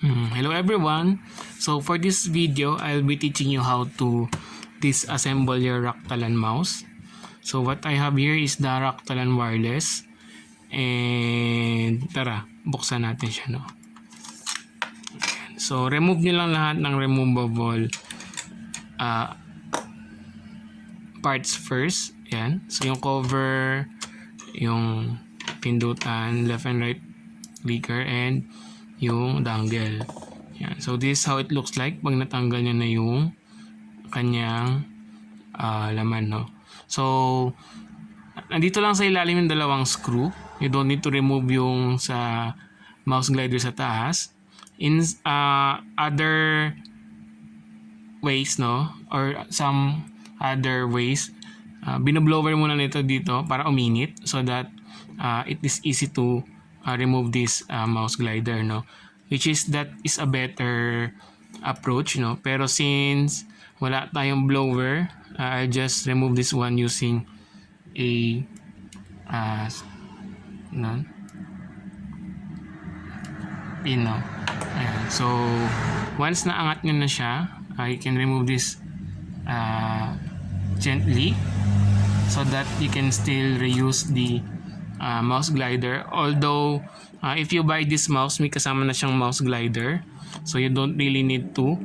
Hello everyone. So for this video, I'll be teaching you how to disassemble your Rakk Talan mouse. So what I have here is the Rakk Talan wireless. And tara, buksan natin siya, no. So remove nyo lang lahat ng removable parts first. Yan. So yung cover, yung pindutan, left and right clicker, and yung dongle. Yan. So this is how it looks like pag natanggal nyo na yung kanyang laman, no. So nandito lang sa ilalim yung dalawang screw. You don't need to remove yung sa mouse glider sa taas. In other ways, no, or some other ways, binoblower muna nito dito para uminit so that it is easy to remove this mouse glider, no, which is that is a better approach, no. Pero since wala tayong blower, I'll just remove this one using a pin, no. Ayan. So once naangat nyo na siya, you can remove this gently so that you can still reuse the mouse glider. Although if you buy this mouse, may kasama na siyang mouse glider, so you don't really need to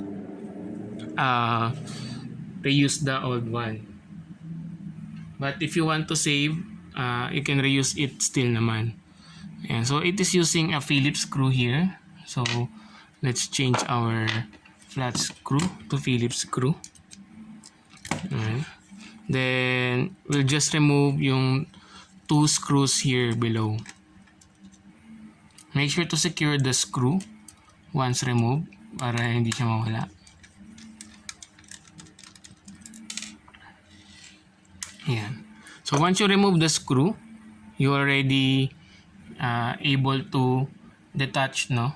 reuse the old one. But if you want to save, you can reuse it still naman. And so it is using a Phillips screw here. So let's change our flat screw to Phillips screw. Alright. Then we'll just remove yung two screws here below. Make sure to secure the screw once removed para hindi siya mawala. Ayan. So once you remove the screw, you already able to detach, no,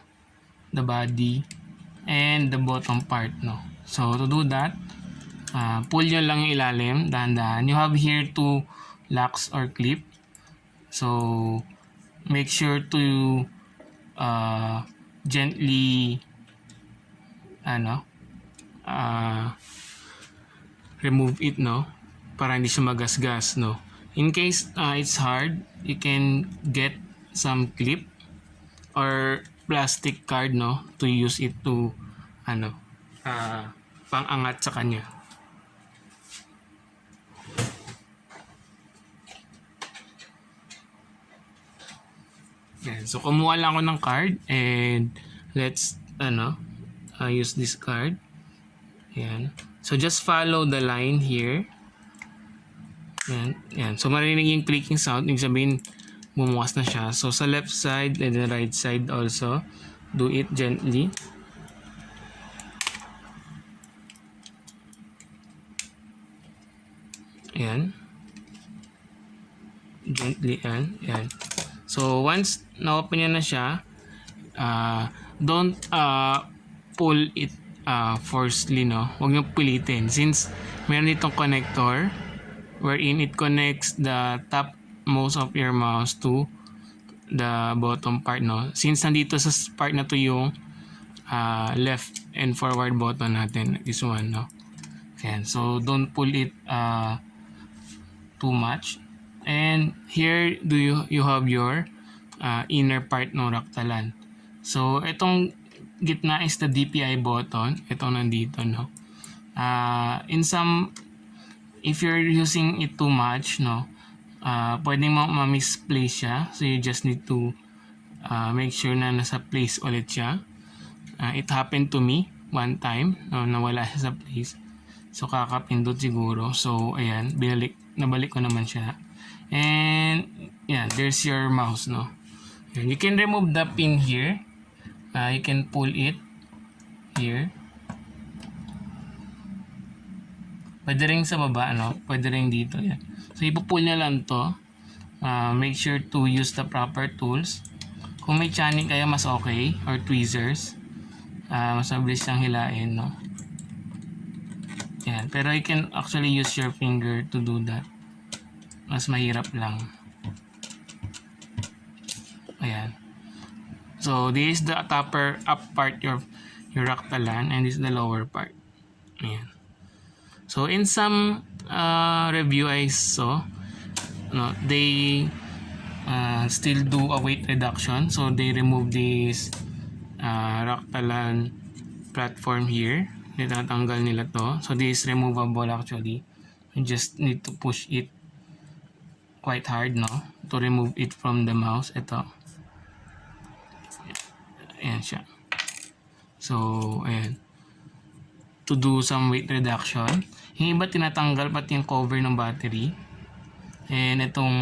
the body and the bottom part, no. So to do that, pull nyo lang yung ilalim, dahan-dahan. You have here two locks or clip. So make sure to gently remove it, no, para hindi siya magasgas, no. In case it's hard, you can get some clip or plastic card, no, to use it to pang-angat sa kanya. Yan. So kumuha lang ako ng card and let's use this card. Yan. So just follow the line here. Yan. Yan. So marinig yung clicking sound, ibig sabihin bumukas na siya. So sa left side and the right side also, do it gently. Yan. Gently, yan. So once na-open nyo na siya, don't pull it forcefully, no. Huwag nyo pilitin since meron itong connector wherein it connects the top most of your mouse to the bottom part, no. Since nandito sa part na to yung left and forward button natin, this one, no. Ayan. So don't pull it too much. And here you have your inner part ng Rakk Talan. So itong gitna is the DPI button. Ito nandito, no. In some, if you're using it too much, no, pwedeng ma-misplace siya. So you just need to make sure na nasa place ulit siya. It happened to me one time, no, nawala siya sa place. So kakapindot siguro. So ayan, nabalik ko naman siya. And yeah, there's your mouse, no. And you can remove the pin here. You can pull it here. Pwede rin sa baba, no? Pwede rin dito, yan. So ipupull nyo lang to. Make sure to use the proper tools. Kung may channing kayo, mas okay, or tweezers, mas mabilis lang hilain, no. Yan. Pero you can actually use your finger to do that. Mas mahirap lang. Ayan. So this is the upper up part your Rakk Talan, and this is the lower part. Ayan. So in some review I saw, no, they still do a weight reduction. So they remove this Rakk Talan platform here. Nitatanggal nila to. So this is removable actually. You just need to push it quite hard, no, to remove it from the mouse. Ito. Ayan siya. So, ayan. To do some weight reduction. Yung iba tinatanggal pati yung cover ng battery. And itong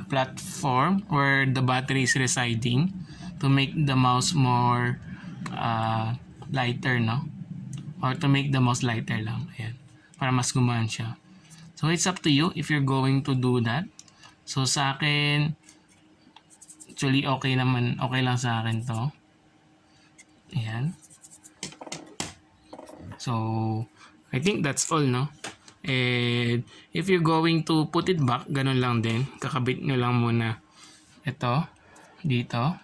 platform where the battery is residing to make the mouse more lighter, no? Or to make the mouse lighter lang. Ayan. Para mas gumaan siya. So, it's up to you if you're going to do that. So, sa akin, actually, okay naman. Okay lang sa akin to. Ayan. So, I think that's all, no? And if you're going to put it back, ganun lang din. Kakabit nyo lang muna ito, dito.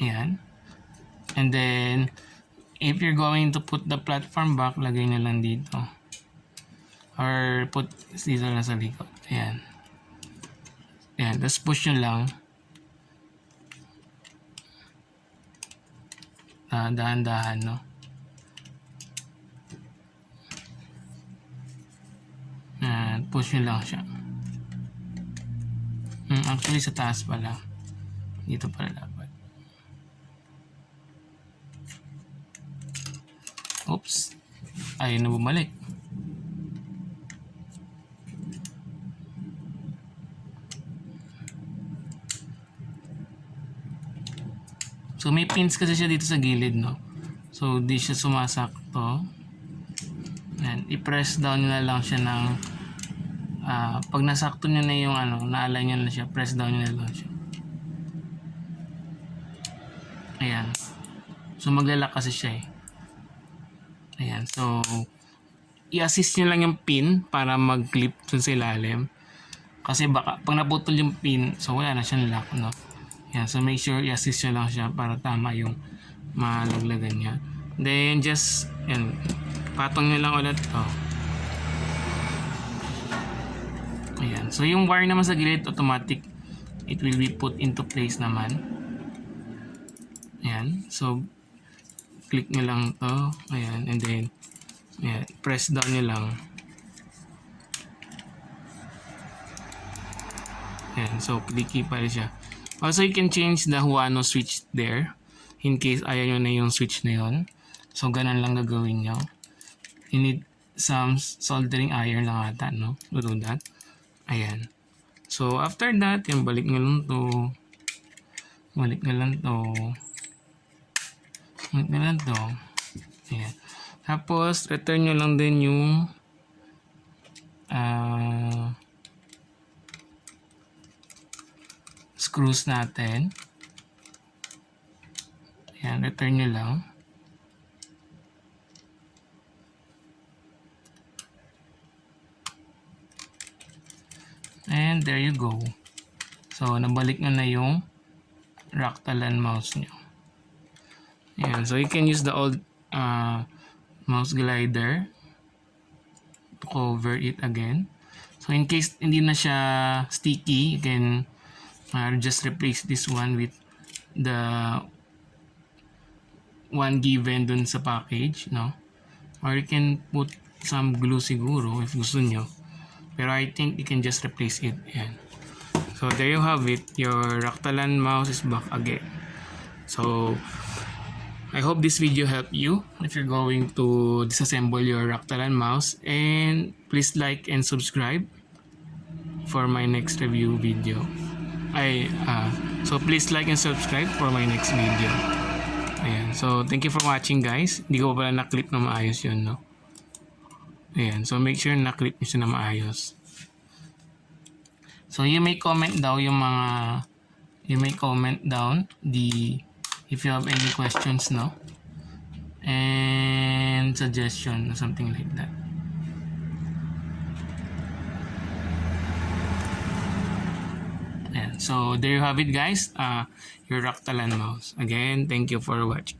Ayan. And then, if you're going to put the platform back, lagay nyo lang dito. Or put dito lang sa likod. Ayan. Ayan. Tapos push nyo lang. Dahan-dahan, no? Push nyo lang siya. Actually, sa taas pala. Dito pala dapat. Oops. Ayun na bumalik. So, may pins kasi siya dito sa gilid, no? So, di siya sumasakto. Ayan. I-press down nyo na lang siya ng pag nasakto nyo na yung na-align nyo na siya, press down nyo na lang siya. Ayan. So, maglalak kasi siya eh. Ayan. So, i-assist nyo lang yung pin para mag-clip dun sa ilalim. Kasi baka, pag naputol yung pin, so wala na siyang lock, no? Ayan. So, make sure i-assist nyo lang siya para tama yung malaglagan niya. Then, just, ayan, patong nyo lang ulit. Ayan. So, yung wire naman sa gilid, automatic, it will be put into place naman. Ayan. So, click nyo lang to. Ayan. And then, ayan, press down nyo lang. Ayan. So, clicky pa rin siya. Also, you can change the Huano switch there. In case ayaw nyo na yung switch na yun. So, ganun lang gagawin nyo. You need some soldering iron lang ata, no? To do that. Ayan. So, after that, yan, balik nyo lang to. Balik nyo lang to. Balik nyo lang to. Ayan. Tapos, return nyo lang din yung screws natin. Ayan, return nyo lang. And there you go. So, nabalik na yung Rakk Talan mouse nyo. Ayan. So, you can use the old mouse glider to cover it again. So, in case hindi na siya sticky, you can just replace this one with the one given dun sa package, no? Or you can put some glue siguro if gusto nyo. Pero I think you can just replace it. Ayan. So, there you have it. Your Rakk Talan mouse is back again. So, I hope this video helped you if you're going to disassemble your Rakk Talan mouse. And please like and subscribe for my next review video. So, please like and subscribe for my next video. Ayan. So, thank you for watching, guys. Hindi ko pala na-clip na maayos yun, no? Ayan. So, make sure na-clip nyo siya na maayos. So, you may comment daw yung mga... You may comment down if you have any questions, no? And suggestion or something like that. So there you have it guys, your Rakk Talan mouse. Again, thank you for watching.